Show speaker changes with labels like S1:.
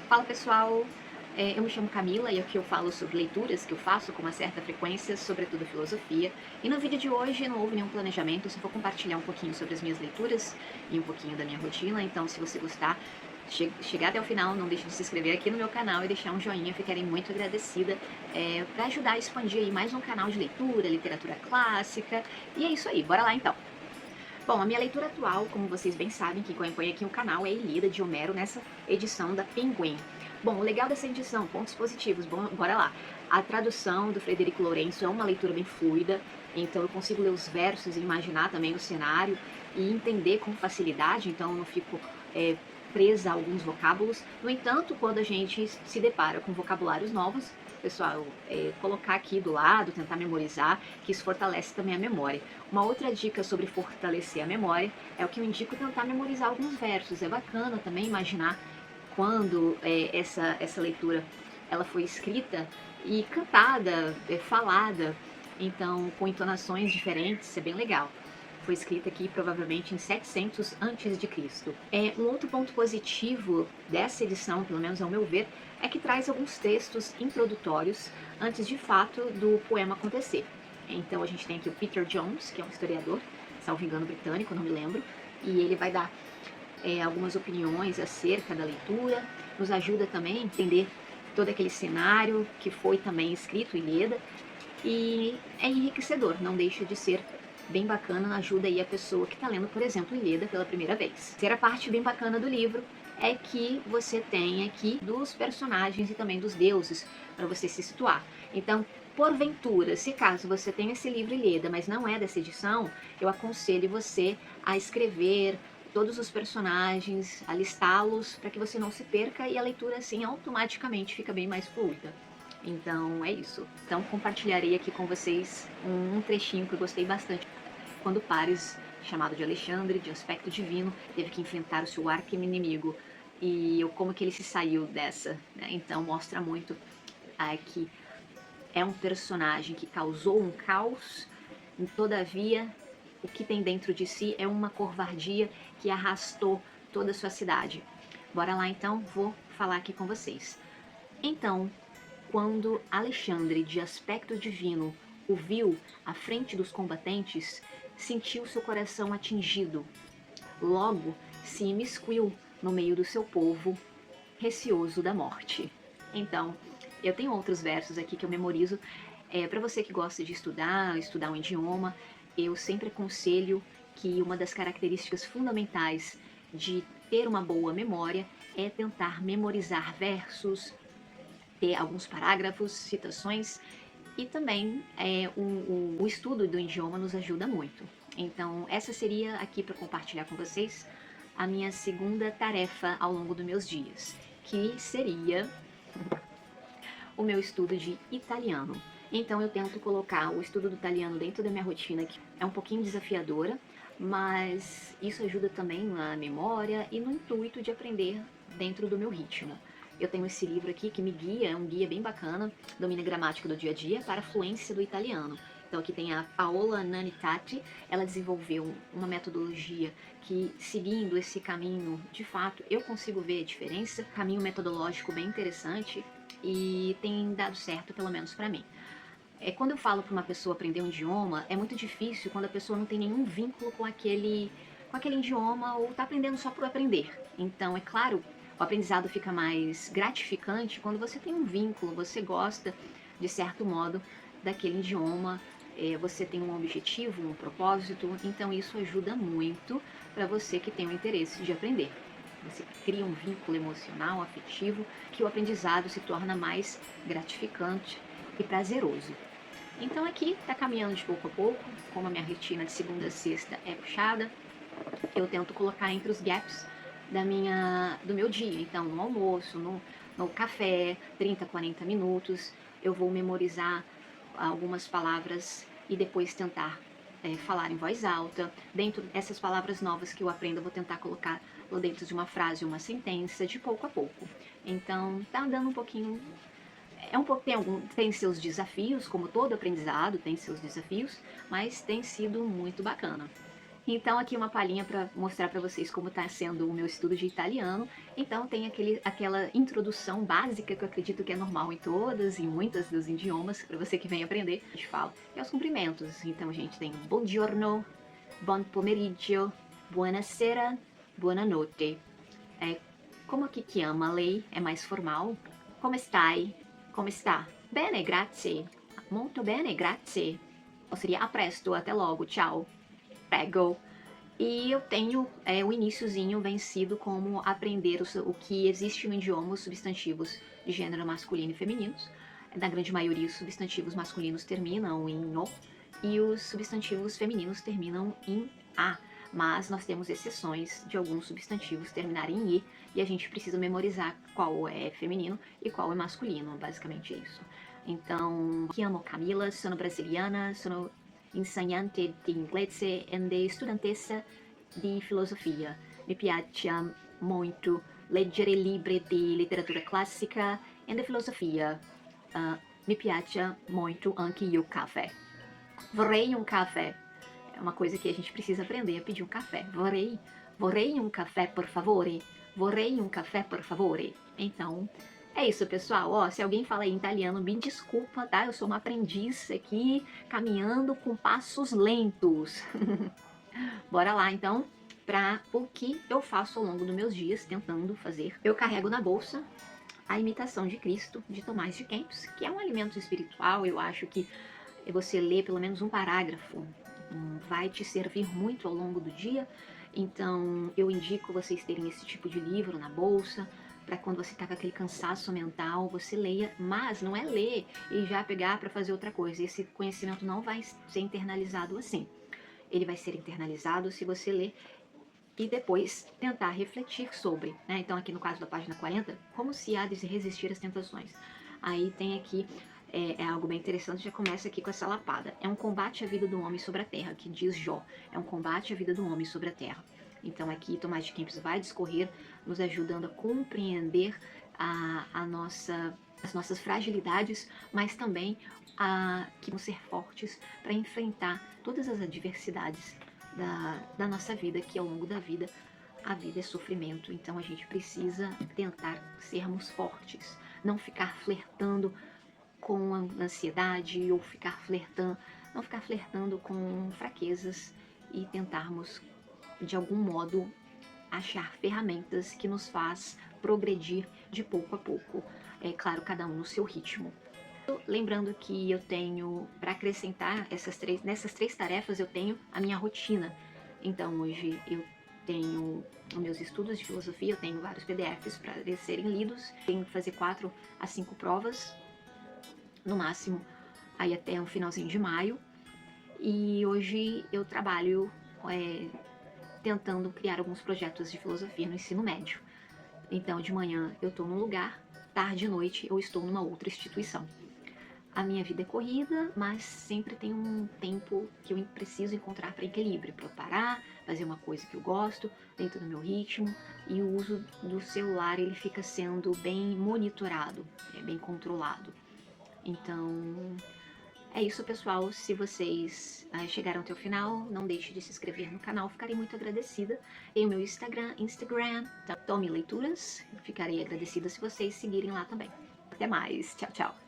S1: Fala pessoal, eu me chamo Camila e aqui eu falo sobre leituras que eu faço com uma certa frequência, sobretudo filosofia. E no vídeo de hoje não houve nenhum planejamento, eu só vou compartilhar um pouquinho sobre as minhas leituras e um pouquinho da minha rotina. Então, se você gostar, chegar até o final, não deixe de se inscrever aqui no meu canal e deixar um joinha, ficarei muito agradecida para ajudar a expandir aí mais um canal de leitura, literatura clássica. E é isso aí, bora lá então! Bom, a minha leitura atual, como vocês bem sabem, que acompanha aqui o canal, é a Ilíada de Homero nessa edição da Penguin. Bom, o legal dessa edição, pontos positivos, bora lá. A tradução do Frederico Lourenço é uma leitura bem fluida, então eu consigo ler os versos e imaginar também o cenário e entender com facilidade, então eu não fico presa a alguns vocábulos. No entanto, quando a gente se depara com vocabulários novos, pessoal, colocar aqui do lado, tentar memorizar, que isso fortalece também a memória. Uma outra dica sobre fortalecer a memória é o que eu indico tentar memorizar alguns versos. É bacana também imaginar quando essa leitura ela foi escrita e cantada, falada, então com entonações diferentes, isso é bem legal. Foi escrita aqui provavelmente em 700 antes de Cristo. Um outro ponto positivo dessa edição, pelo menos ao meu ver, é que traz alguns textos introdutórios antes de fato do poema acontecer. Então a gente tem aqui o Peter Jones, que é um historiador, salvo engano britânico, não me lembro, e ele vai dar algumas opiniões acerca da leitura, nos ajuda também a entender todo aquele cenário que foi também escrito em Ilíada, e é enriquecedor, não deixa de ser bem bacana, ajuda aí a pessoa que está lendo, por exemplo, Ilíada pela primeira vez. Terceira parte bem bacana do livro é que você tem aqui dos personagens e também dos deuses para você se situar. Então, porventura, se caso você tenha esse livro Ilíada, mas não é dessa edição, eu aconselho você a escrever todos os personagens, a listá-los para que você não se perca e a leitura assim automaticamente fica bem mais fluida. Então é isso. Então compartilharei aqui com vocês um trechinho que eu gostei bastante. Quando Paris, chamado de Alexandre, de aspecto divino, teve que enfrentar o seu arqui-inimigo e como que ele se saiu dessa, né? Então mostra muito que é um personagem que causou um caos, e todavia o que tem dentro de si é uma covardia que arrastou toda a sua cidade. Bora lá então, vou falar aqui com vocês. Então, quando Alexandre, de aspecto divino, o viu à frente dos combatentes, sentiu seu coração atingido. Logo se imiscuiu no meio do seu povo, receoso da morte. Então, eu tenho outros versos aqui que eu memorizo. Para você que gosta de estudar um idioma, eu sempre aconselho que uma das características fundamentais de ter uma boa memória é tentar memorizar versos, ter alguns parágrafos, citações, e também o estudo do idioma nos ajuda muito. Então, essa seria aqui para compartilhar com vocês a minha segunda tarefa ao longo dos meus dias, que seria o meu estudo de italiano. Então eu tento colocar o estudo do italiano dentro da minha rotina, que é um pouquinho desafiadora, mas isso ajuda também na memória e no intuito de aprender dentro do meu ritmo. Eu tenho esse livro aqui que me guia, é um guia bem bacana, Domina a Gramática do Dia a Dia para a Fluência do Italiano. Então aqui tem a Paola Nanitati, ela desenvolveu uma metodologia que, seguindo esse caminho, de fato, eu consigo ver a diferença, caminho metodológico bem interessante e tem dado certo, pelo menos para mim. Quando eu falo para uma pessoa aprender um idioma, é muito difícil quando a pessoa não tem nenhum vínculo com aquele idioma ou está aprendendo só por aprender. Então, é claro, o aprendizado fica mais gratificante quando você tem um vínculo, você gosta, de certo modo, daquele idioma, você tem um objetivo, um propósito, então isso ajuda muito para você que tem o interesse de aprender. Você cria um vínculo emocional, afetivo, que o aprendizado se torna mais gratificante e prazeroso. Então aqui está caminhando de pouco a pouco, como a minha rotina de segunda a sexta é puxada, eu tento colocar entre os gaps do meu dia. Então no almoço, no café, 30, 40 minutos, eu vou memorizar algumas palavras e depois tentar falar em voz alta. Dentro dessas palavras novas que eu aprendo, eu vou tentar colocar dentro de uma frase, uma sentença, de pouco a pouco. Então tá dando um pouquinho. Tem seus desafios, como todo aprendizado tem seus desafios, mas tem sido muito bacana. Então aqui uma palhinha para mostrar para vocês como está sendo o meu estudo de italiano. Então tem aquela introdução básica que eu acredito que é normal em todas e muitas dos idiomas, para você que vem aprender, a gente fala, que é os cumprimentos. Então a gente tem buongiorno, buon pomeriggio, buonasera, buonanotte. Como que chiama lei é mais formal. Come stai? Come sta? Bene, grazie. Molto bene, grazie. Ou seria a presto, até logo, tchau. Prego. E eu tenho o iniciozinho vencido como aprender o que existe no idioma, os substantivos de gênero masculino e femininos. Na grande maioria, os substantivos masculinos terminam em o e os substantivos femininos terminam em a. Mas nós temos exceções de alguns substantivos terminarem em e a gente precisa memorizar qual é feminino e qual é masculino, basicamente é isso. Então, chiamo Camila, sono brasiliana, sono insegnante di inglese e studentessa di filosofia. Mi piace molto leggere libri di letteratura classica e di filosofia. Mi piace molto anche il caffè. Vorrei um café. É uma coisa que a gente precisa aprender a pedir um café. Vorrei um café, por favore. Vorrei um café, por favore. Então, é isso, pessoal. Ó, se alguém fala em italiano, me desculpa, tá? Eu sou uma aprendiz aqui, caminhando com passos lentos. Bora lá, então, para o que eu faço ao longo dos meus dias tentando fazer. Eu carrego na bolsa a Imitação de Cristo, de Tomás de Kempis, que é um alimento espiritual. Eu acho que você lê pelo menos um parágrafo vai te servir muito ao longo do dia. Então eu indico vocês terem esse tipo de livro na bolsa, para quando você está com aquele cansaço mental, você leia, mas não é ler e já pegar para fazer outra coisa. Esse conhecimento não vai ser internalizado assim. Ele vai ser internalizado se você ler e depois tentar refletir sobre, né? Então aqui no caso da página 40, como se há de resistir às tentações. Aí tem aqui algo bem interessante, já começa aqui com essa lapada. É um combate à vida do homem sobre a terra, que diz Jó. É um combate à vida do homem sobre a terra. Então aqui Tomás de Kempis vai discorrer, nos ajudando a compreender as nossas fragilidades, mas também que vão ser fortes para enfrentar todas as adversidades da nossa vida, que ao longo da vida, a vida é sofrimento. Então a gente precisa tentar sermos fortes, não ficar flertando com a ansiedade ou não ficar flertando com fraquezas e tentarmos de algum modo achar ferramentas que nos faz progredir de pouco a pouco, é claro, cada um no seu ritmo. Lembrando que eu tenho, para acrescentar nessas três tarefas, eu tenho a minha rotina. Então hoje eu tenho os meus estudos de filosofia, eu tenho vários PDFs para eles serem lidos, tenho que fazer 4 a 5 provas, no máximo, aí até o finalzinho de maio. E hoje eu trabalho tentando criar alguns projetos de filosofia no ensino médio. Então, de manhã eu estou num lugar, tarde e noite eu estou numa outra instituição. A minha vida é corrida, mas sempre tem um tempo que eu preciso encontrar para equilíbrio, para parar, fazer uma coisa que eu gosto, dentro do meu ritmo, e o uso do celular ele fica sendo bem monitorado, bem controlado. Então, é isso, pessoal. Se vocês chegaram até o final, não deixe de se inscrever no canal, ficarei muito agradecida. Tem o meu Instagram, Tome Leituras. Ficarei agradecida se vocês seguirem lá também. Até mais. Tchau, tchau.